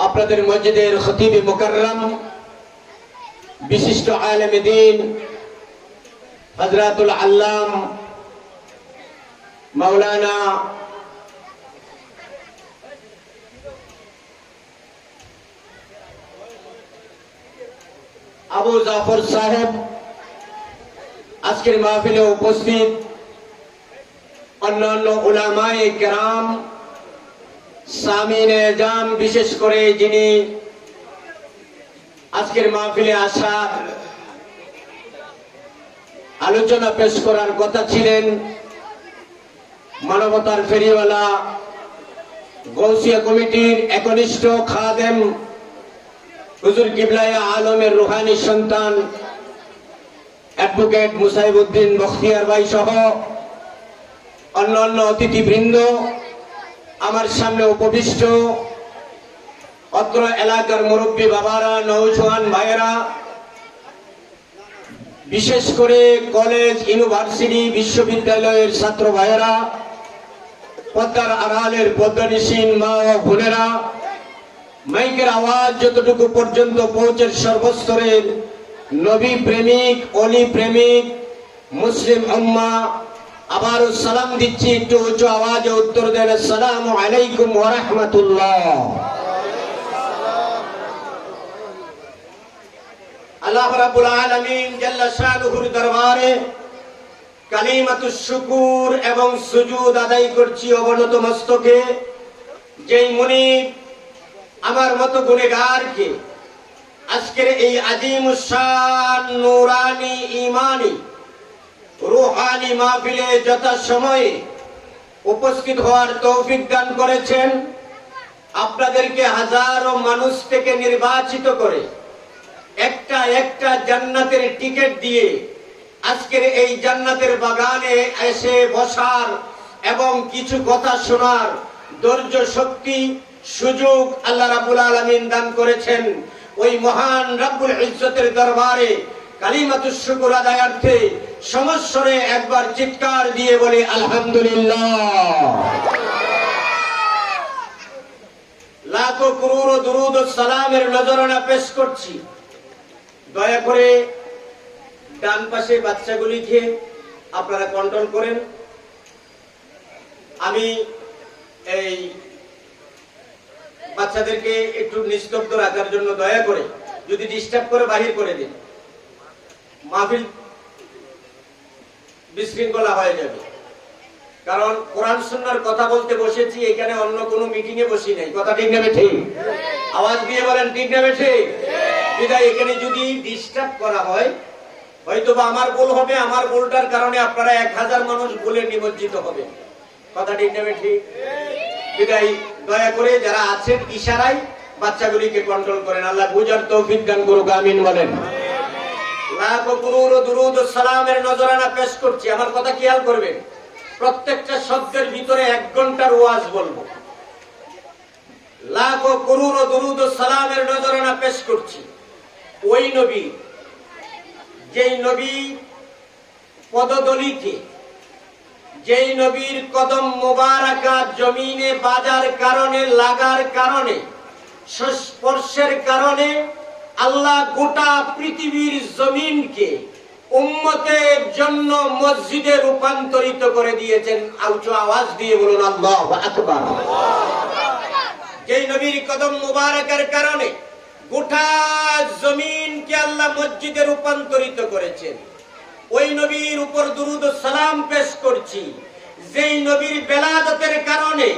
আপনাদের মসজিদের খতিবে মুকাররম বিশিষ্ট আলেমে দ্বীন হযরতুল আল্লাম মাওলানা আবু জাফর সাহেব, আজকের মাহফিলে উপস্থিত অন্যান্য উলামায়ে কেরাম, সামিনে জাম, বিশেষ করে যিনি আজকের মাহফিলে আসা আলোচনা পেশ করার কথা ছিলেন, মানবতার ফেরিওয়ালা গৌসিয়া কমিটির একনিষ্ঠ খাদেম হুজুর কিবলায়ে আলমের রুহানি সন্তান অ্যাডভোকেট মুসাইবউদ্দিন বখতিয়ার ভাই সহ অন্যান্য অতিথিবৃন্দ, আমার সামনে উপবিষ্ট অত্র এলাকার মুরব্বী বাবারা, নওজোয়ান ভাইয়েরা, বিশেষ করে কলেজ, ইউনিভার্সিটি, বিশ্ববিদ্যালয়ের ছাত্র ভাইয়েরা, পদ্মার আড়ালের পদ্মনিসীন মা ও বোনেরা, মাইকের আওয়াজ যতটুকু পর্যন্ত পৌঁছের সর্বস্তরের নবী প্রেমিক, অলি প্রেমিক মুসলিম উম্মাহ, আবারও সালাম দিচ্ছি, একটু উচ্চ আওয়াজে উত্তর দেন, আসসালামু আলাইকুম ওয়া রাহমাতুল্লাহ। আল্লাহ রাব্বুল আলামিন জাল্লা শানুহুর দরবারে কালিমাতুশ শুকুর এবং সুজুদ আদায় করছি অবনত মস্তকে, যেই মুনিব আমার মতো গুনেগারকে আজকের এই আজিমুশ শান নূরানি ঈমানি রূহানি মাহফিলে যথাসময়ে উপস্থিত হওয়ার তৌফিক দান করেছেন। আপনাদেরকে হাজারো মানুষ থেকে নির্বাচিত করে একটা একটা জান্নাতের টিকিট দিয়ে আজকের এই জান্নাতের বাগানে এসে বসার এবং কিছু কথা শোনার ধৈর্য, শক্তি, সুযোগ আল্লাহ রাব্বুল আলামিন দান করেছেন। ওই মহান রব্বুল ইজ্জতের দরবারে কালিমাতুশ শুকর আদায়ার্থে সমস্বরে একবার চিৎকার দিয়ে বলি আলহামদুলিল্লাহ। লাখো করোড় দুরুদ ও সালামের নজরানা পেশ করছি। দয়া করে ডান পাশে বাচ্চাগুলিকে আপনারা কন্ট্রোল করেন। আমি এই বাচ্চাদেরকে একটু নিস্তব্ধ রাখার জন্য দয়া করে, যদি ডিস্টার্ব করে বাহির করে দিন, মাহফিল বিশৃঙ্খলা হয়ে যাবে। কারণ কোরআন সুন্নাহর কথা বলতে বসেছি, এখানে অন্য কোনো মিটিং এ বসি নাই। কথা ঠিক না ঠিক? আওয়াজ দিয়ে বলেন ঠিক না ঠিক? বিদায় এখানে যদি ডিস্টার্ব করা হয়, হয়তোবা আমার ভুল হবে, আমার ভুলটার কারণে আপনারা 1000 মানুষ ভুলে নিমজ্জিত হবে। কথা ঠিক না ঠিক? বিদায় দয়া করে যারা আছেন ইশারায় বাচ্চাগুলিকে কন্ট্রোল করেন। আল্লাহ বুঝার তৌফিক দান করুক, আমিন বলেন। লাখো করোড় দুরুদ ও সালামের নজরানা পেশ করছি। আমার কথা খেয়াল করবেন, প্রত্যেকটা শব্দের ভিতরে 1 ঘন্টার ওয়াজ বলবো। লাখো করোড় দুরুদ ও সালামের নজরানা পেশ করছি ওই নবী, যেই নবী পদদলিতে, যেই নবীর কদম মোবারকা জমিনে বাজার কারণে, লাগার কারণে, স্পর্শের কারণে আল্লাহ গোটা পৃথিবীর জমিনকে উম্মতের জন্য মসজিদে রূপান্তরিত করে দিয়েছেন। উচ্চ আওয়াজ দিয়ে বলুন আল্লাহু আকবার। যেই নবীর কদম মুবারকের কারণে গোটা জমিনকে আল্লাহ মসজিদে রূপান্তরিত করেছেন, ওই নবীর উপর দুরুদ ও সালাম পেশ করছি। যেই নবীর বেলাদতের কারণে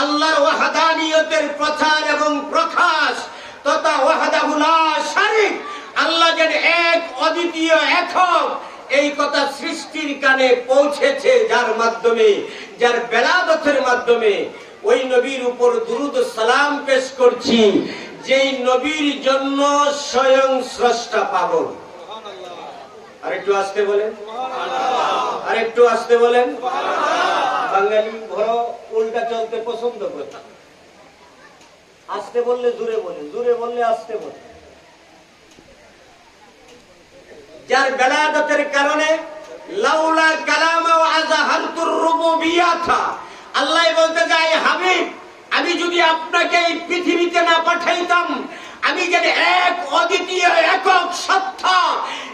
আল্লাহর ওয়াহদানিয়তের প্রচার এবং প্রকাশ তথা ওয়াহদাহু লা শারীক, আল্লাহ যেন এক, অদ্বিতীয়, একক, এই কথা সৃষ্টির কানে পৌঁছেছে, যার মাধ্যমে, যার বেলাদতের মাধ্যমে ওই নবীর উপর দুরুদ ও সালাম পেশ করছি, যেই নবীর জন্য স্বয়ং স্রষ্টা পাগল। আরেকটু আসতে বলেন, আরেকটু আসতে বলেন। বাঙালি বড় উল্টা চলতে পছন্দ করে, আসতে বললে জোরে বলে, জোরে বললে আসতে বলে। যার বেলাদতের কারণে লাউলা কালামা আযহারতুর রুবুবিয়াতা, আল্লাহ বলতে যায়, হাবিব, আমি যদি আপনাকে এই পৃথিবীতে না পাঠাই করতাম আমি যেন এক অদ্বিতীয় একক সত্তা,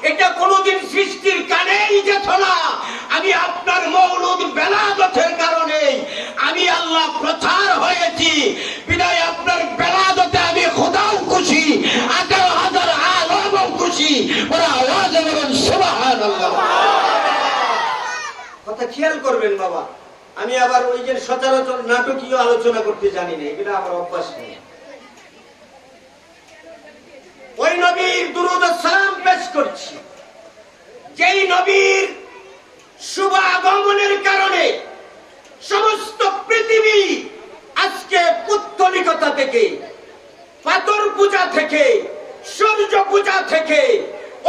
এটা কোনোদিন সৃষ্টির কানেই যেত না। আমি আপনার মৌলুদ বেলাদতের কারণে আমি আল্লাহ প্রচার হয়েছি, বিদায় আপনার বেলাদতে আমি খোদাও খুশি, 18,000 আলমও খুশি। ওরা আওয়াজে বলুন সুবহানাল্লাহ। কথা খেয়াল করবেন বাবা, আমি আবার ওই যে সচরাচর নাটকীয় আলোচনা করতে জানি না, এটা আমার অভ্যাস নেই। ওই নবীর দুরূদ ও সালাম পেশ করছি, যেই নবীর শুভ আগমনের কারণে সমস্ত পৃথিবী আজকে পুত্তলিকতা থেকে, পাথর পূজা থেকে, সূর্য পূজা থেকে,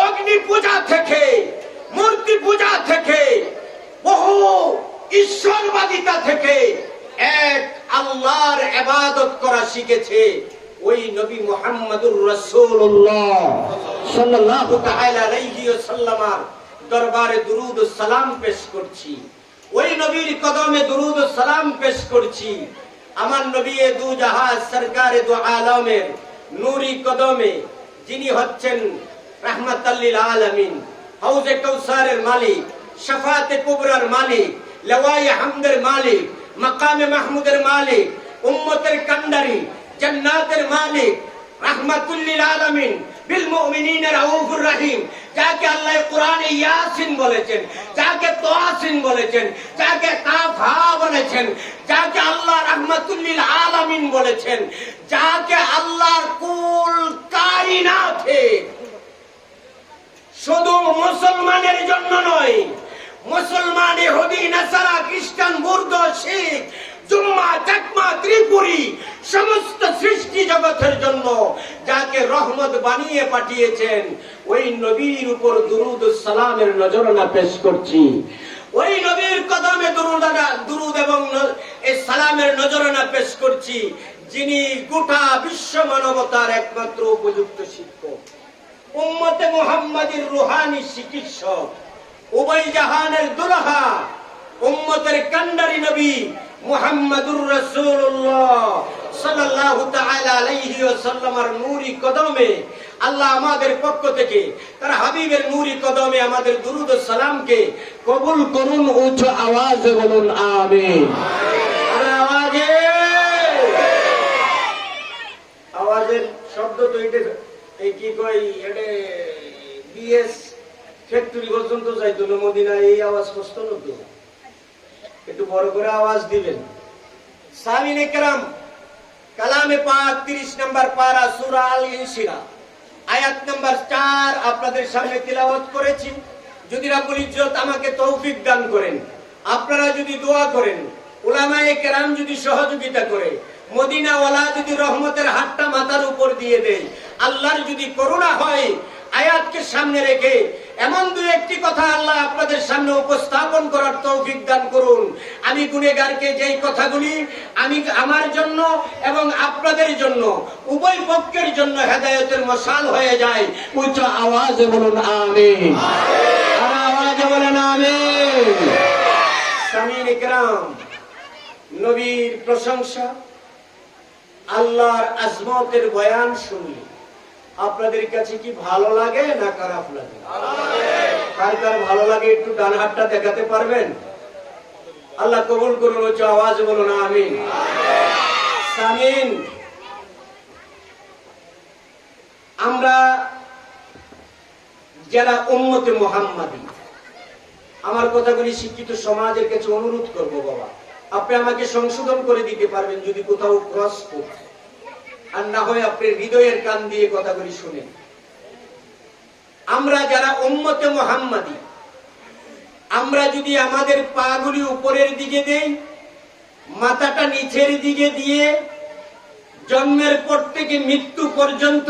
অগ্নি পূজা থেকে, মূর্তি পূজা থেকে, বহু ঈশ্বরবাদিতা থেকে এক আল্লাহর ইবাদত করা শিখেছে। ওই নবী মুহাম্মদুর রাসূলুল্লাহ সাল্লাল্লাহু তাআলা আলাইহি ওয়াসাল্লামের দরবারে দুরূদ ও সালাম পেশ করছি, ওই নবীর কদমে দুরূদ ও সালাম পেশ করছি। আমার নবী দু জাহাজ সরকারে দু আলমের নূরি কদমে, যিনি হচ্ছেন রাহমাতাল লিল আলামিন, হাউজে কাউসারের মালিক, শাফাতে কুবরার মালিক, লওয়ায়ে হামদের মালিক, মাকামে মাহমুদের মালিক, উম্মতের কান্ডারি, জান্নাতের মালিক, রাহমাতুল লিল আলামিন, বিল মুমিনিনের রাউফুর রহিম, যাকে আল্লাহ কোরআনে ইয়াসিন বলেছেন, যাকে তাসিন বলেছেন, যাকে কাফা বলেছেন, যাকে আল্লাহ রাহমাতুল লিল আলামিন বলেছেন, যাকে আল্লাহর কুল কায়নাতে শুধু মুসলমানের জন্য নয়, মুসলমান, ইহুদি, নাসারা, খ্রিস্টান, বৌদ্ধ, শিখ, জুম্মা, চাকমা, ত্রিপুরী, সমস্ত সৃষ্টি জগতের জন্য যাকে রহমত বানিয়ে পাঠিয়েছেন, ওই নবীর উপর দুরূদ ও সালামের নজরানা পেশ করছি। ওই নবীর কদমে দুরূদ এবং এই সালামের নজরানা পেশ করছি, যিনি গোটা বিশ্ব মানবতার একমাত্র উপযুক্ত শিক্ষক, উম্মতে মুহাম্মাদির রুহানি চিকিৎসক, উভয় জাহানের দুলহা, উম্মতের কান্ডারি নবী মুহাম্মদুর রাসূলুল্লাহ সাল্লাল্লাহু তাআলা আলাইহি ওয়াসাল্লামের নূরি কদমে আল্লাহ আমাদের পক্ষ থেকে তার হাবিবের নূরি কদমে আমাদের দুরূদ ও সালামকে কবুল করুন। উচ্চ আওয়াজে বলুন আমিন। আর আওয়াজের শব্দ তো এটা এই কি কই, এটা বিএস ফ্যাক্টরি পর্যন্ত যাইতো না মদিনায়, এই আওয়াজ কষ্ট নতো, একটু বড় করে আওয়াজ দিবেন। সামিনে কেরাম, কালামে পাক 30 নম্বর পারা, সূরা আল ইনশিরা, আয়াত নম্বর 4 আপনাদের সামনে তিলাওয়াত করেছি। যদি রাব্বুল ইজ্জত আমাকে তৌফিক দান করেন, আপনারা যদি দোয়া করেন, উলামায়ে কেরাম যদি সহযোগিতা করে, মদিনা ওয়ালা যদি রহমতের হাতটা মাথার উপর দিয়ে দেয়, আল্লাহর যদি করুণা হয়, আয়াতকে সামনে রেখে এমন দুই একটি কথা আল্লাহ আপনাদের সামনে উপস্থাপন করার তৌফিক দান করুন। আমি গুনাহগারকে যেই কথাগুলি আমি আমার জন্য এবং আপনাদের জন্য, উভয় পক্ষের জন্য হেদায়েতের মশাল হয়ে যায়। উচ্চ আওয়াজে বলুন আমিন। আর আওয়াজে বলেন আমিন। সামিনে কেরাম, নবীর প্রশংসা, আল্লাহর আজমতের বয়ান শুনলে আপনাদের কাছে কি ভালো লাগে না খারাপ লাগে? কার কার ভালো লাগে একটু ডান হাতটা দেখাতে পারবেন? আল্লাহ কবুল করুন। উচ্চ আওয়াজে বলুন আমিন। সামিন, আমরা যারা উম্মতে মুহাম্মাদি, আমার কথাগুলি শিক্ষিত সমাজের কাছে অনুরোধ করব, বাবা আপনি আমাকে সংশোধন করে দিতে পারবেন যদি কোথাও ক্রস করতে, আর না হয় আপনি হৃদয়ের কান দিয়ে কথাগুলি শুনেন। আমরা যারা উম্মতে মুহাম্মাদি, আমরা যদি আমাদের পাগুলি উপরের দিকে দেই, মাথাটা নিচের দিকে দিয়ে জন্মের পর থেকে মৃত্যু পর্যন্ত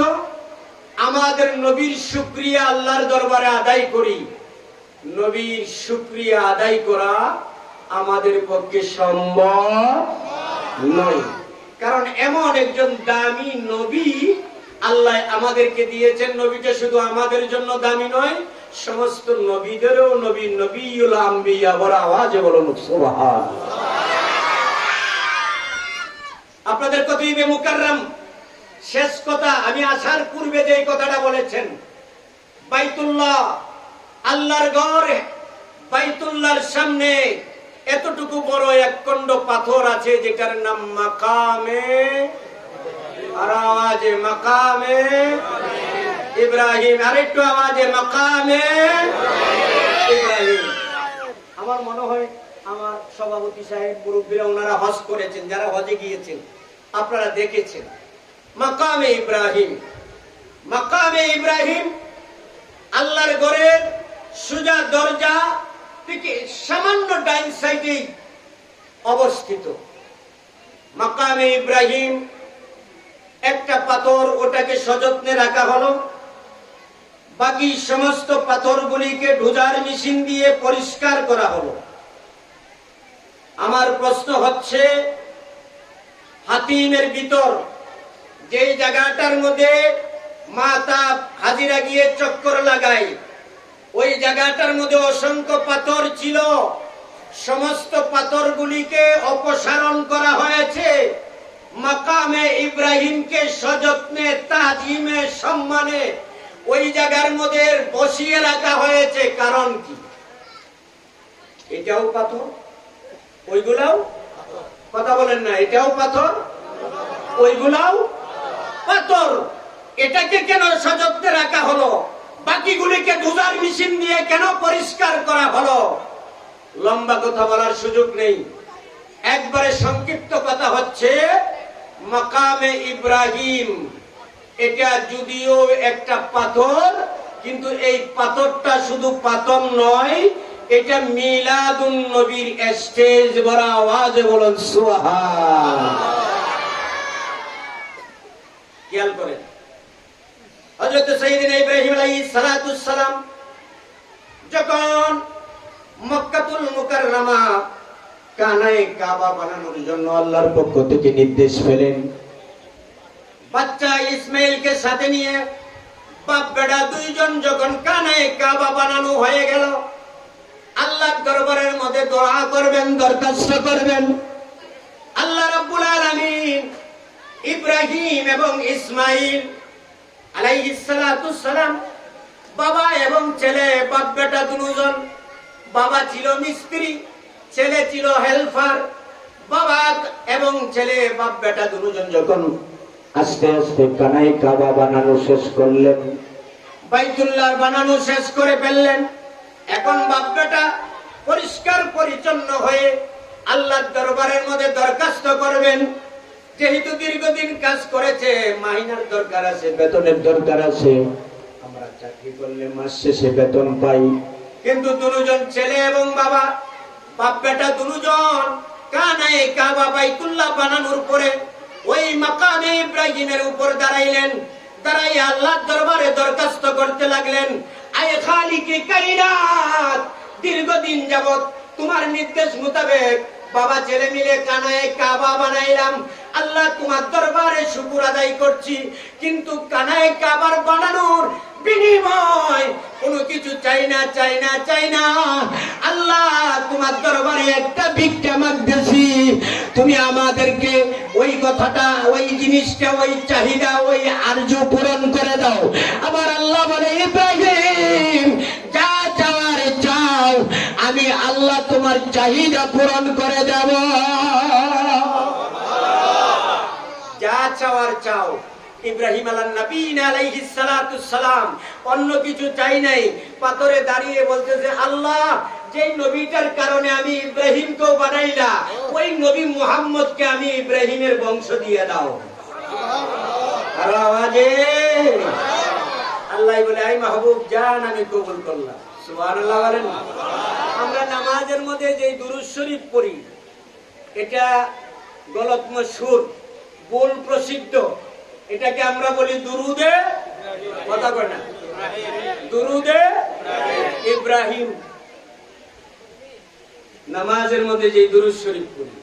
আমাদের নবীর শুকরিয়া আল্লাহর দরবারে আদায় করি, নবীর শুকরিয়া আদায় করা আমাদের পক্ষে সম্ভব নয়। কারণ এমন একজন দামি নবী আল্লাহ আমাদেরকে দিয়েছেন। নবীটা শুধু আমাদের জন্য দামি নয়, সমস্ত নবীদেরও নবী, নবিয়ুল আম্বিয়া। বড় আওয়াজে বলুন সুবহানাল্লাহ। আপনাদের কতিবে মুকাররম শেষ কথা, আমি আসার পূর্বে যে কথাটা বলেছেন, বাইতুল্লাহ আল্লাহর ঘর, বাইতুল্লাহর সামনে এতটুকু বড় এক খণ্ড পাথর আছে যেটার নাম মাকামে, আর আওয়াজে মাকামে ইব্রাহিম, আরেকটু আওয়াজে মাকামে ইব্রাহিম। আমার মনে হয় আমার সভাপতি সাহেব, মুরব্বীরা, ওনারা হজ করেছেন, যারা হজে গিয়েছেন আপনারা দেখেছেন মাকামে ইব্রাহিম। মাকামে ইব্রাহিম আল্লাহর ঘরের সোজা দরজা থেকে সামান্য ডাইন সাইডে অবস্থিত। মাকামে ইব্রাহিম একটা পাথর, ওটাকে সযত্নে রাখা হলো, বাকি সমস্ত পাথরগুলিকে ডোজার মেশিন দিয়ে পরিষ্কার করা হলো। আমার প্রশ্ন হচ্ছে, হাতিমের ভিতর যে জায়গাটার মধ্যে মাতা হাজিরা গিয়ে চক্কর লাগায়, ওই জায়গাটার মধ্যে অসংখ্য পাথর ছিল, সমস্ত পাথরগুলিকে অপসারণ করা হয়েছে, মাকামে ইব্রাহিমকে সযত্নে তাজিমে সম্মানে ওই জায়গার মধ্যে বসিয়ে রাখা হয়েছে। কারণ কি? এটাও পাথর, ওইগুলাও কথা বলেন না, এটাও পাথর, ওইগুলাও পাথর। এটাকে কেন সযত্নে রাখা হলো? বাকিগুলিকে ডোজার মেশিন দিয়ে কেন পরিষ্কার করা হলো? লম্বা কথা বলার সুযোগ নেই, একবারে সংক্ষিপ্ত কথা হচ্ছে, মাকামে ইব্রাহিম এটা যদিও একটা পাথর, কিন্তু এই পাথরটা শুধু পাথর নয়, এটা মিলাদুন নবীর স্টেজ। বড় আওয়াজে বলুন সুবহান। খেয়াল করেন, হযরত সাইয়েদনা ইব্রাহিম আলাইহিস সালাতুস সালাম যখন মক্কাতুল মুকাররমা কানায়ে কাবা বানানোর জন্য আল্লাহর পক্ষ থেকে নির্দেশ পেলেন, বাচ্চা ইসমাইলকে সাথে নিয়ে বাপ বেটা দুইজন যখন কানায়ে কাবা বানানো হয়ে গেল, আল্লাহর দরবারের মধ্যে দোয়া করবেন, দরখাস্ত করবেন। আল্লাহ রাব্বুল আলামিন ইব্রাহিম এবং ইসমাইল আলাইহিস সালাতুস সালাম, বাবা এবং ছেলে, বাপ বেটা দুজন, বাবা ছিল মিস্ত্রি, ছেলে ছিল হেল্পার। বাবা এবং ছেলে, বাপ বেটা দুজন যখন আস্তে আস্তে কানায়ে কাবা বানানো শেষ করলেন, বাইতুল্লাহ বানানো শেষ করে ফেললেন, এখন বাপ বেটা পরিষ্কার পরিচ্ছন্ন হয়ে আল্লাহর দরবারের মধ্যে দরখাস্ত করবেন। যেহেতু দীর্ঘদিন কাজ করেছে, মাইনার দরকার আছে, বেতনের দরকার আছে, আমরা চাকরি করলে মাস শেষে বেতন পাই, কিন্তু দুজন ছেলে এবং বাবা, বাপ বেটা দুজন কানায়ে কাবা বাইতুল্লাহ বানানোর পরে ওই মাকামে ইব্রাহিমের উপর দাঁড়াইলেন। দাঁড়াই আল্লাহর দরবারে দরখাস্ত করতে লাগলেন, আয় খালিকে কায়নাত, দীর্ঘদিন যাবত তোমার নির্দেশ মোতাবেক বাবা ছেলে মিলে কানায়ে কাবা বানাইলাম। আল্লাহ তোমার দরবারে শুকর আদায় করছি, কিন্তু কানায়ে কাবার বানানোর বিনিময় কোনো কিছু চাই না, চাই না, চাই না। আল্লাহ তোমার দরবারে একটা ভিক্ষা মাগতেছি, তুমি আমাদেরকে ওই কথাটা, ওই জিনিসটা, ওই চাহিদা, ওই আরজু পূরণ করে দাও। আবার আল্লাহ বলে, ইব্রাহিম যা চাওয়ার চাও, আমি আল্লাহ তোমার চাহিদা পূরণ করে দেব। যা চাওয়ার চাও। ইব্রাহিম আলাইহিস সালাতুস সালাম অন্য কিছু চাই নাই, পাথরে দাঁড়িয়ে বলতেছে, আল্লাহ যেই নবীটার কারণে আমি ইব্রাহিমকেও বানাইলা, ওই নবী মুহাম্মদকে আমি ইব্রাহিমের বংশ দিয়ে দাও। আর আওয়াজে আল্লাহ বলে, আই মাহবুব জান, আমি কবুল করলাম। সুবহানাল্লাহ বলেন। আমরা নামাজের মধ্যে যে দুরূদ শরীফ পড়ি, এটা গলত মশহুর, ভুল প্রসিদ্ধ, এটাকে আমরা বলি দুরুদে, কথা কয় না, দুরুদে ইব্রাহিম। নামাজের মধ্যে যে দুরূদ শরীফ পড়ি,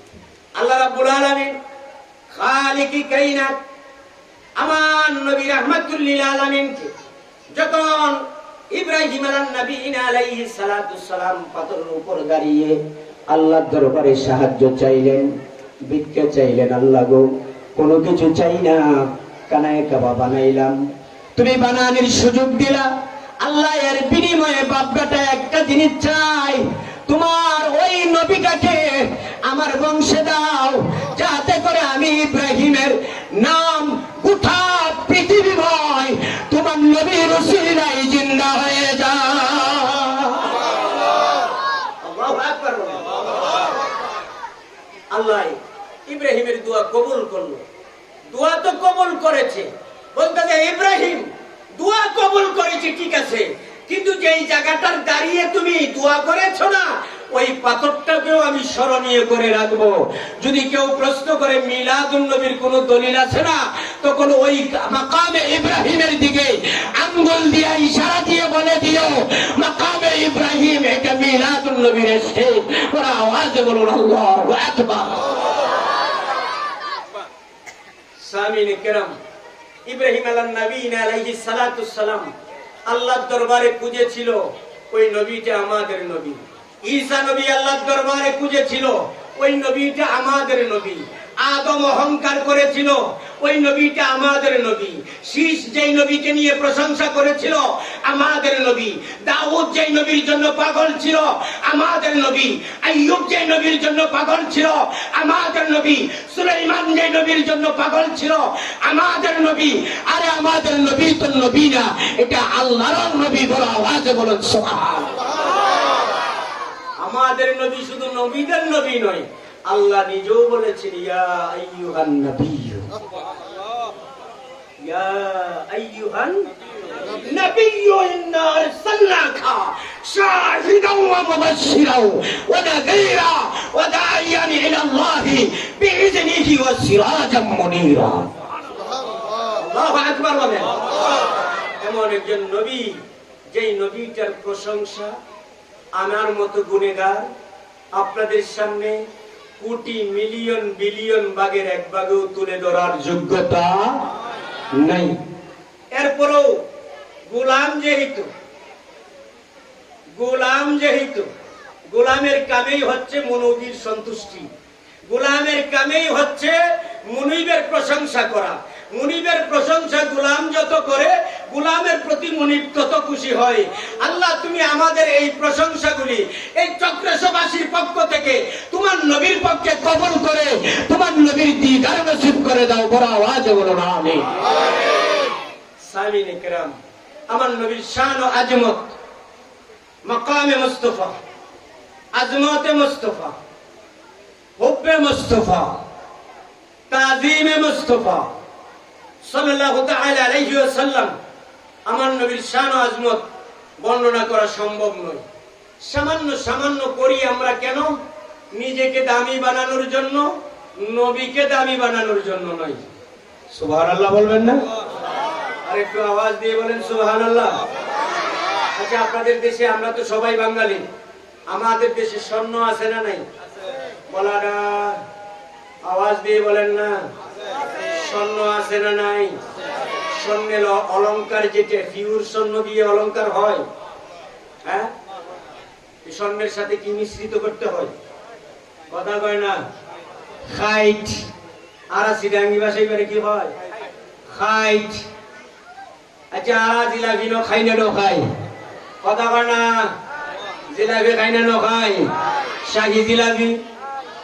আল্লাহ রাব্বুল আলামিন খালিকি কায়নাত আমার নবী রাহমাতুল লিল আলামিনকে যখন ইব্রাহিম আলাইহিস সালাতুস সালাম পাথরের উপর দাঁড়িয়ে আল্লাহর দরবারে সাহায্য চাইলেন, ভিক্ষা চাইলেন, আল্লাহ গো কোনো কিছু চাই না, কানায় কাবা বানাইলাম, তুমি বানানোর সুযোগ দিলা। আল্লাহ এর বিনিময়ে বাপটা একটা জিনিস চাই, তোমার ওই নবীটাকে আমার বংশে দাও, যাতে করে আমি ইব্রাহিমের নাম গোটা পৃথিবীময় তোমার নবীর উসিলায় জিন্দা হয়ে যায়। আল্লাহ ইব্রাহিমের দোয়া কবুল করলো। দোয়া তো কবুল করেছে, বলতে ইব্রাহিম দোয়া কবুল করেছে ঠিক আছে, কিন্তু যেই জায়গাটার দাঁড়িয়ে তুমি দোয়া করেছো না, ওই পাথরটাকেও আমি স্মরণীয় করে রাখবো। যদি কেউ প্রশ্ন করে মিলাদুন নবীর কোন দলিল আছে না, তখন ওই মাকামে ইব্রাহিমের দিকে আঙ্গুল দিয়ে ইশারা দিয়ে বলে দিও, মাকামে ইব্রাহিম এটা মিলাদুন নবীর স্টেজ। ওরা আওয়াজে বলুন আল্লাহু আকবার। সামিনে কেরাম, ইব্রাহিম আলাইহিস সালাতুস সালাম আল্লাহর দরবারে পূজেছিল, ওই নবীটা আমাদের নবী। ঈসা নবী আল্লাহর দরবারে পূজেছিল, ওই নবীটা আমাদের নবী। আদম অহংকার করেছিল, ওই নবীটা আমাদের নবী। শীষ যেই নবীকে নিয়ে প্রশংসা করেছিল, আমাদের নবী। দাউদ যেই নবীর জন্য পাগল ছিল, আমাদের নবী। আইয়ুব যেই নবীর জন্য পাগল ছিল, আমাদের নবী। সুলাইমান যেই নবীর জন্য পাগল ছিল, আমাদের নবী। আরে আমাদের নবী তো নবী না, এটা আল্লাহর নবী। বলো আওয়াজে বলুন সুবহানাল্লাহ। আমাদের নবী শুধু নবীদের নবী নয়, আল্লাহ নিজেও বলেছেন ইয়া আইয়ুহান নাবিয়্যু, ইয়া আইয়ুহান নাবিয়্যু ইন্না আরসালনাকা শাহিদান ওয়া মুবাশশিরান ওয়া নাযীরা ওয়া দা'iয়ান ইলা আল্লাহি বিইذনিহি ওয়া সিরাজাম মুনীরা। আল্লাহু আকবার বলেন। এমন একজন নবী, যেই নবীটার প্রশংসা আমার মতো গুণেগার আপনাদের সামনে কোটি মিলিয়ন বিলিয়ন ভাগের এক ভাগেও তুলে ধরার যোগ্যতা নাই। এরপরও গোলাম যেহেতু গোলামের কামেই হচ্ছে মনোবীর সন্তুষ্টি, গোলামের কামেই হচ্ছে মুনিবের প্রশংসা করা। মুনিবের প্রশংসা গোলাম যত করে, গোলামের প্রতি মুনিব তত খুশি হয়। আল্লাহ তুমি আমাদের এই প্রশংসাগুলি এই চক্রেশবাসীর পক্ষ থেকে তোমার নবীর পক্ষে কবুল করে তোমার নবীর দিদার নসিব করে দাও। বড় আওয়াজে বলুন আমিন। সামিনে কেরাম, আমার নবীর শান ও আজমত, মাকামে মুস্তাফা, আজমতে মুস্তাফা, হুব্বে মুস্তাফা, তাজিমে মুস্তাফা সাল্লাল্লাহু তাআলা আলাইহি ওয়াসাল্লাম, আমার নবীর শান ও আজমত বর্ণনা করা সম্ভব নয়। সামান্য করি আমরা কেন? নিজেকে দামি বানানোর জন্য, নবীকে দামি বানানোর জন্য নয়। সুবহানাল্লাহ বলবেন না? আর একটু আওয়াজ দিয়ে বলেন সুবহানাল্লাহ। আচ্ছা, আপনাদের দেশে, আমরা তো সবাই বাঙালি, আমাদের দেশে স্বর্ণ আছে না নাই? বলাটা আওয়াজ দিয়ে বলেন না। স্বর্ণ আছে না নাই? স্বর্ণের অলংকার, যেটা পিওর স্বর্ণ দিয়ে অলংকার হয়, হ্যাঁ, স্বর্ণের সাথে কি মিশ্রিত করতে হয়? কথা কয় না। খাইট, আর সিডাঙ্গি ভাষায় বেড়ে কি হয়? খাইট। আচ্ছা, আর জিলাপি নো খাই না নো খাই? কথা কয় না। জিলাপি খাই না নো খাই? শাহী জিলাপি,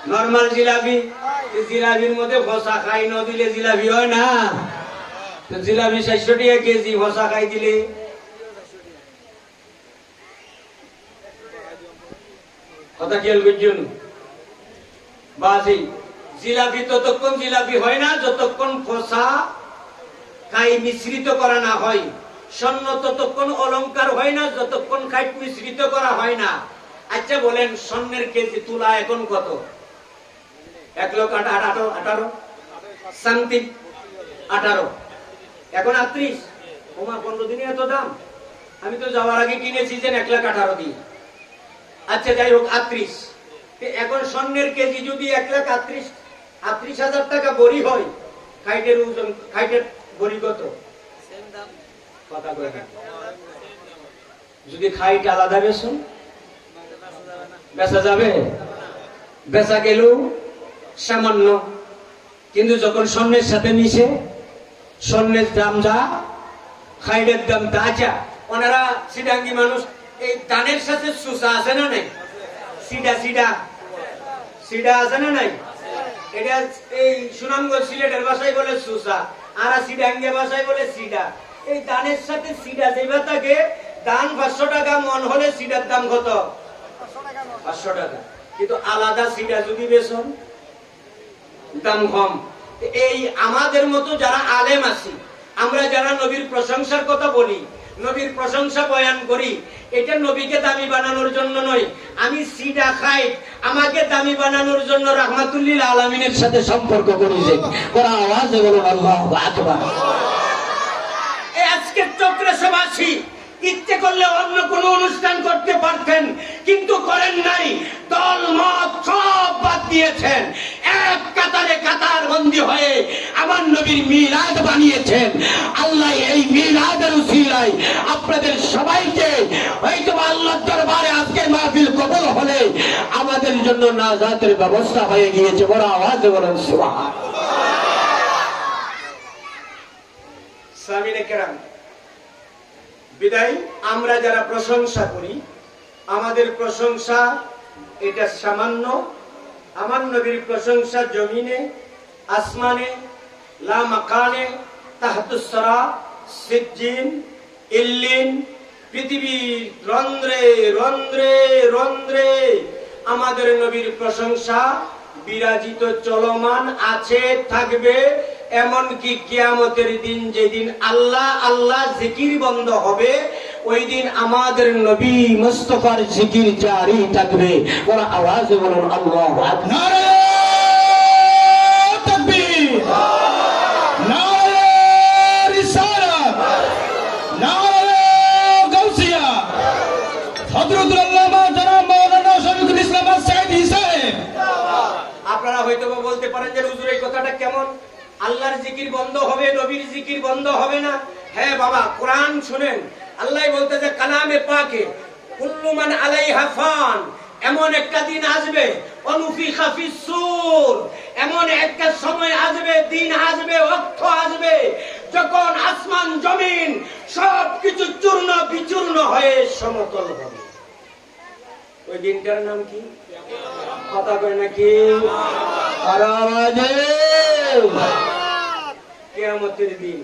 নরমাল জিলাপি। জিলাপির মধ্যে ফসা খাই ন দিলে জিলাপি হয় না। তো জিলাপি 400 টাকা কেজি, ফসা খাই দিলে কথা খেয়াল করছেন? বাসি জিলাপি ততক্ষণ জিলাপি হয় না যতক্ষণ ফসা খাই মিশ্রিত করা না হয়। স্বর্ণ ততক্ষণ অলংকার হয় না যতক্ষণ খাই মিশ্রিত করা হয় না। আচ্ছা বলেন, স্বর্ণের কেজি তুলা এখন কত? 1,18,000 সামথিং 18, এখন 38। ওমা 15 দিনে এত দাম? আমি তো যাওয়ার আগে কিনেছি যে 1,18,000 দিয়ে। আচ্ছা যাই হোক, 38। এখন স্বর্ণের কেজি যদি 1,38,000 টাকা বড়ি হয়, খাইটের ওজন, খাইটের বড়ি কত? কথা কয় না। যদি খাইট আলাদা বেচুন, বেচা যাবে? বেচা গেল সামান্য, কিন্তু যখন স্বর্ণের সাথে মিশে স্বর্ণের দাম যা, খাইডের দাম তা। আচ্ছা, ওনারা সিডাঙ্গি মানুষ, এই দানের সাথে সুসা আছে না নাই? সিডা সিডা সিডা আছে না নাই? এটা এই সুনামগঞ্জ সিলেটের ভাষায় বলে সুসা, আর সিডাঙ্গি ভাষায় বলে সিডা। এই দানের সাথে সিডা যেবা থাকে, দান 500 টাকা মন হলে সিডার দাম কত? 500 টাকা। কিন্তু আলাদা সিডা যদি বেচন দাম কম। এই আমাদের মতো যারা আলেম আছি, আমরা যারা নবীর প্রশংসার কথা বলি, নবীর প্রশংসা বয়ান করি, এটা নবীকে দামি বানানোর জন্য নয়। আমি সিডা খাই, আমাকে দামি বানানোর জন্য রাহমাতুল্লিল আলামিনের সাথে সম্পর্ক করেছে। ওরা আওয়াজে বলুন আল্লাহু আকবার। আজকে চক্রসভাসী ইচ্ছে করলে অন্য কোন অনুষ্ঠান করতে পারতেন, কিন্তু করেন নাই। দল মত সব বাদ দিয়েছেন, এক কাতারে কাতার বন্দী হয়ে আমার নবীর মিলাদ বানিয়েছেন। আল্লাহ এই মিলাদের উসিলায় আপনাদের সবাইকে হয়তো আল্লাহর দরবারে আজকে মাহফিল কবুল হলে আমাদের জন্য নাজাতের ব্যবস্থা হয়ে গিয়েছে। বড় আওয়াজে বলেন সুবহানাল্লাহ। সামিনে কেরাম, বিদায় আমরা যারা প্রশংসা করি, আমাদের প্রশংসা এটা সামান্য। আমার নবীর প্রশংসা জমিনে, আসমানে, লা মাকানে, তাহতুস সরা, সিজ্জিন, ইল্লিন, পৃথিবীর রন্ধ্রে রন্ধ্রে রন্ধ্রে আমাদের নবীর প্রশংসা বিরাজিত, চলমান আছে, থাকবে। এমনকি কিয়ামতের দিন, যেদিন আল্লাহ আল্লাহ জিকির বন্ধ হবে, ওই দিন আমাদের নবী মুস্তাফার জিকির জারি থাকবে। ওরা আওয়াজে বলুন আল্লাহু আকবার। নারে তাকবীর, নারে রিসালাত, নারে গাউসিয়া। হযরতুল আল্লামা জনাব মাওলানা শফিকুল ইসলাম সাইদি সাহেব। আপনারা হয়তো বলতে পারেন যে হুজুর এই কথাটা কেমন? আল্লাহর জিকির বন্ধ হবে, নবীর জিকির বন্ধ হবে না? হ্যাঁ বাবা, কোরআন শুনেন। আল্লাহ বলতেছে কালামে পাকে, কুল্লু মান আলাইহা ফান। এমন একটা দিন আসবে, অনুফিখা ফিস সূর, এমন একটা সময় আসবে, দিন আসবে, ওয়াক্ত আসবে, যখন আসমান জমিন সবকিছু চূর্ণ বিচূর্ণ হয়ে সমতল হবে। ওই দিনটার নাম কি? কথা কয় নাকি? কিয়ামতের দিন।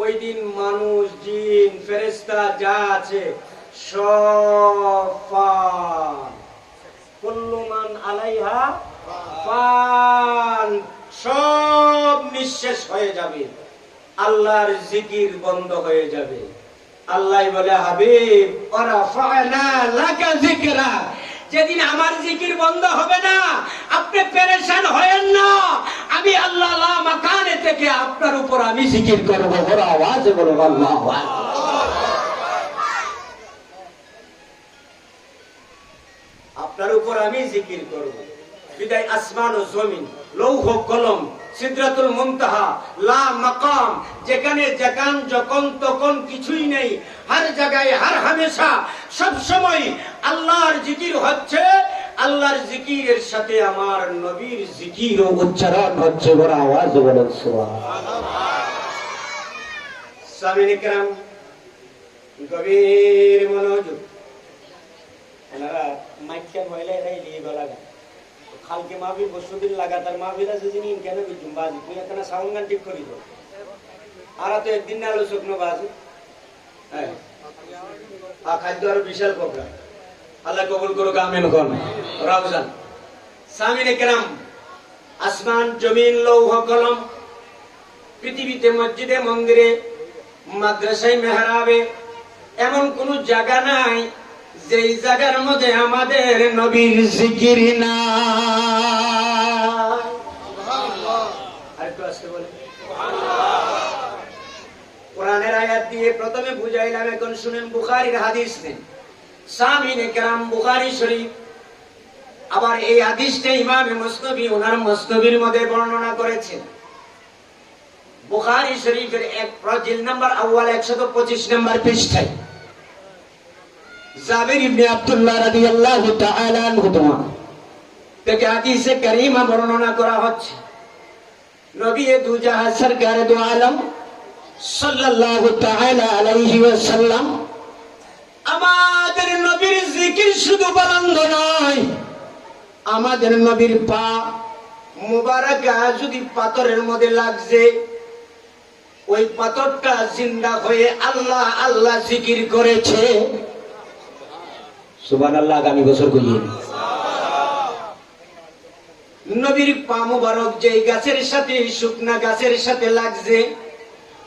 ওই দিন মানুষ, জিন, ফেরেশতা যা আছে সব ফান। কুল্লু মান আলাইহা ফান, সব নিঃশেষ হয়ে যাবে, আল্লাহর জিকির বন্ধ হয়ে যাবে। আল্লাহ বলে হাবিব ওয়ারাফা'না লাকা যিকরা, যেদিন আমার জিকির বন্ধ হবে না, আপনি পেরেশান হয়েন না। আমি আল্লাহ লা মাকানে থেকে আপনার উপর আমি জিকির করব। বড় আওয়াজে বলুন আল্লাহু আকবার। আপনার উপর আমি জিকির করব। বিদায় আসমান ও জমিন, লৌহ কলম, সিদরাতুল মুনতাহা, লা মাকাম, যেখানে যেখান যখন তখন কিছুই নেই, হর জায়গায় হর হামেশা সব সময় আল্লাহর জিকির হচ্ছে। আল্লাহর জিকিরের সাথে আমার নবীর জিকির ও উচ্চারণ হচ্ছে। বড় আওয়াজে বলেন সুবহানাল্লাহ। সামিনে کرام, গভীর মনোযোগ। ওনারা মাইকের হইলে এরাই লিয়ে গলাগা কালকে মাহফিল, পরশুদিন লাগাতার মাহফিল আছে, যিনি কেন বিজুম বাজি তুই একটা সাউন্ড গান ঠিক করি দাও। আর তো একদিন না আলোচক নো বাজি। হ্যাঁ, খাদ্য আরো বিশাল প্রোগ্রাম। আল্লাহ কবুল করুক, আমিন কোন রাউজান। সামিনে کرام, আসমান জমিন লৌহ কলম, পৃথিবীতে মসজিদে মন্দিরে মাদ্রাসায় মেহরাবে এমন কোন জায়গা নাই যেই জায়গার মধ্যে আমাদের নবীর জিকির নাই। কোরআনের আয়াত দিয়ে প্রথমে বুঝাইলাম, এখন শুনেন বুখারীর হাদিস নেন। সামিনে کرام, বুখারী শরীফ। আবার এই হাদিসটা ইমাম মুসনবী ওনার মুসনবীর মধ্যে বর্ণনা করেছেন। বুখারী শরীফের এক জিলদ নাম্বার আউয়াল 125 নম্বর পৃষ্ঠায় জাবির ইবনে আব্দুল্লাহ রাদিয়াল্লাহু তাআলা আনহু থেকে হাদিসে কারীমা বর্ণনা করা হচ্ছে। নবী দু জাহান সরকার দু আলম সাল্লাল্লাহু তাআলা আলাইহি ওয়াসাল্লাম আমাদের নবীর জিকির শুধু বলন্দ নয়, আমাদের নবীর পা মুবারাকা যদি পাথরের মধ্যে লাগছে, ওই পাথরটা জিন্দা হয়ে আল্লাহ আল্লাহ জিকির করেছে। সুবহানাল্লাহ। আগামী বছর কইয়ে নবীর পা মুবারক যেই গাছের সাথে শুকনা গাছের সাথে লাগছে,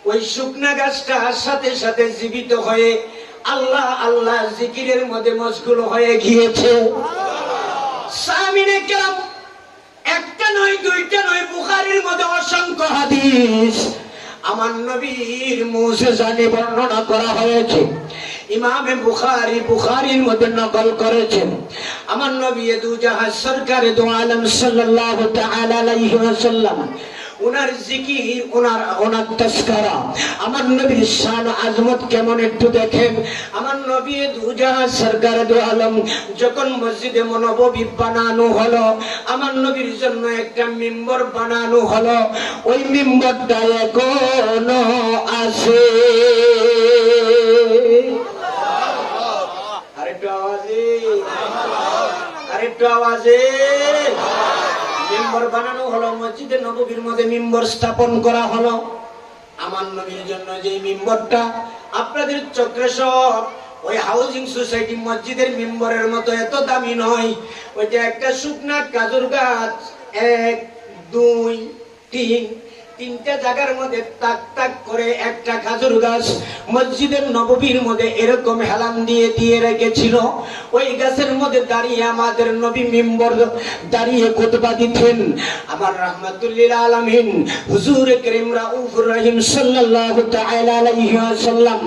ওই শুকনা গাছটা সাথে সাথে জীবিত হয়ে আল্লাহ আল্লাহ জিকিরের মধ্যে মশগুল হয়ে গিয়েছে। সামিনে কেরাম একটা নয় দুইটা নয়, বুখারীর মধ্যে অসংখ্য হাদিস আমার নবীর মুজিজা নিয়ে বর্ণনা করা হয়েছে। ইমামে বুখারীর মধ্যে নকল করেছেন। আমার নবী দু জাহান সরকারে দু আলম সাল্লাল্লাহু তাআলা আলাইহি ওয়াসাল্লাম, ওনার জিকির, ওনার তাজকিরা, আমার নবীর শান আজমত কেমন একটু দেখেন। আমার নবী দু জাহান সরকারে দু আলম যখন মসজিদে নববী বানানো হলো, আমার নবীর জন্য একটা মিম্বর বানানো হলো। ওই মিম্বরটা এখনো আছে। আরেকটু আওয়াজে মিম্বর বানানো হলো, মসজিদে নববীর মধ্যে মিম্বর স্থাপন করা হলো আমার নবীর জন্য। যে মিম্বরটা আপনাদের চক্রে সব ওই হাউজিং সোসাইটি মসজিদের মিম্বরের মতো এত দামি নয়। ওইটা একটা শুকনা কাজুর গাছ, 1 2 3 তিনটা জায়গার মধ্যে তাক তাক করে একটা খাজুর গাছ মসজিদের নববীর মধ্যে এরকম হেলান দিয়ে দিয়ে রেখেছিল। ওই গাছের মধ্যে দাঁড়িয়ে আমাদের নবী মিম্বর দাঁড়িয়ে খুতবা দিতেন। আমার রাহমাতুল লিল আলামিন হুজুর করিম রাউফুর রহিম সাল্লাল্লাহু তাআলা আলাইহি ওয়াসাল্লাম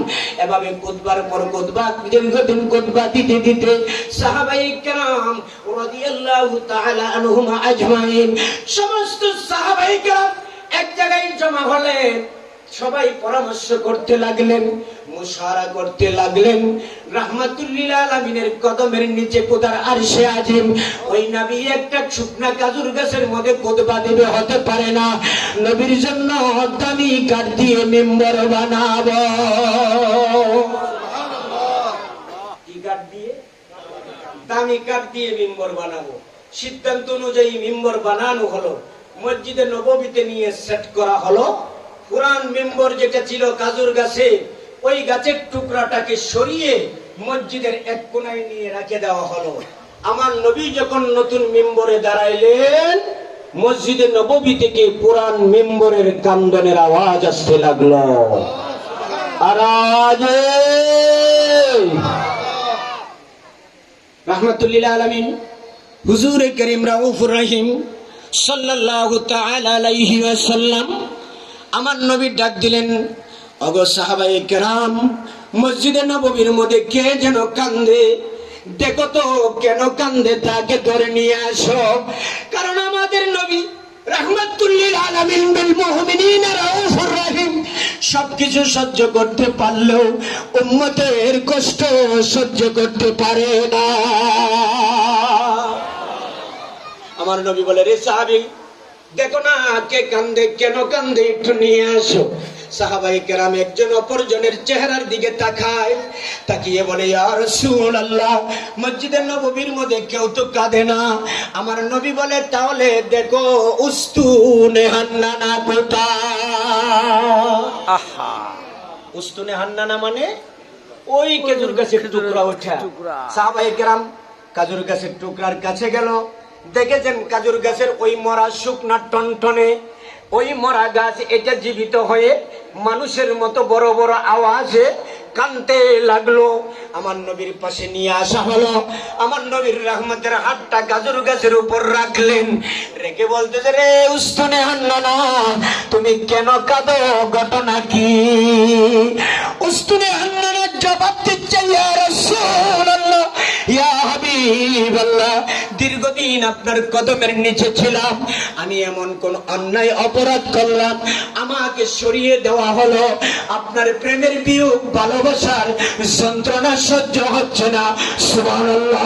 এভাবে খুতবার পর খুতবা দীর্ঘদিন খুতবা দিতে দিতে সাহাবায়ে কেরাম রাদিয়াল্লাহু তাআলা আনহুম আজমাইন, সমস্ত সাহাবায়ে কেরাম এক জায়গায় জমা হলেন। সবাই পরামর্শ করতে লাগলেন, মুশারা করতে লাগলেন। রাহমাতুল লিল আলামিনের কদমের নিচে খোদার আরশে আজিম ওই নবী একটা শুকনা কাজুর গাছের মধ্যে খুতবা দেবে, হতে পারে না। নবীর জন্য দামি কাঠ দিয়ে মিম্বর বানাবো। কি কাঠ দিয়ে? দামি কাঠ দিয়ে মিম্বর বানাবো। সিদ্ধান্ত অনুযায়ী মিম্বর বানানো হলো। মসজিদে নববীতে নিয়ে সেট করা হলো। পুরান মিম্বর যেটা ছিল কাজুর গাছে, ওই গাছের টুকরাটাকে সরিয়ে মসজিদের এক কোণায় নিয়ে রেখে দেওয়া হলো। আমার নবী যখন নতুন মিম্বরে দাঁড়াইলেন, মসজিদে নববী থেকে পুরান মিম্বরের কান্দনের আওয়াজ আসতে লাগলো। আরাজে রাহমাতুল লিল আলামিন হুজুর করিম রাউফুর রহিম সাল্লাল্লাহু তাআলা আলাইহি ওয়াসাল্লাম আমার নবী ডাক দিলেন, ওগো সাহাবায়ে কেরাম, মসজিদে নববীর মধ্যে কে যেন কান্দে, দেখো তো কেন কান্দে, তাকে ধরে নিয়ে আসো। কারণ আমাদের নবী রাহমাতুল লিল আলামিন বিল মুমিনিনা রাউফুর রহিম সবকিছু সহ্য করতে পারলেও উম্মতের কষ্ট সহ্য করতে পারে না। আমার নবী বলে, রে সাহাবী, দেখো না কে কান্দে, কেন কান্দে, একটু নিয়ে আসো। সাহাবায়ে কেরাম একজন অপরজনের চেহারার দিকে তাকায়, তাকিয়ে বলে, ইয়া রাসূলুল্লাহ, মসজিদে নববীর মধ্যে কেউ তো কাঁদে না। আমার নবী বলে, তাহলে দেখো উস্তুনে হান্নানা কোথায়? আহা, উস্তুনে হান্নানা মানে ওই খেজুর গাছের টুকরা ওঠা। সাহাবায়ে কেরাম খেজুর গাছের টুকরার কাছে গেল, দেখেছেন কাজুর গাছের ওই মরা শুকনা টনটনে ওই মরা গাছ এটা জীবিত হয়ে মানুষের মতো বড় বড় আওয়াজে কানতে লাগলো। আমার নবীর পাশে নিয়ে আসা হলো। আমার নবীর রহমতের হাতটা কাজুর গাছের উপর রাখলেন, রেখে বলতেছে, রে উস্তুনে হান্নানা, তুমি কেন কাঁদো, ঘটনা কি? উস্তুনে হান্নানার জবাব দিচ্ছে, ইয়া রাসূলুল্লাহ, ইয়া হাবিবাল্লাহ, দীর্ঘদিন আপনার কদমের নিচে ছিলাম, আমি এমন কোন অন্যায় অপরাধ করলাম, আমাকে সরিয়ে দেওয়া হলো। আপনার প্রেমের বিয়োগ, ভালোবাসার যন্ত্রণা সহ্য হচ্ছে না। সুবহানাল্লাহ।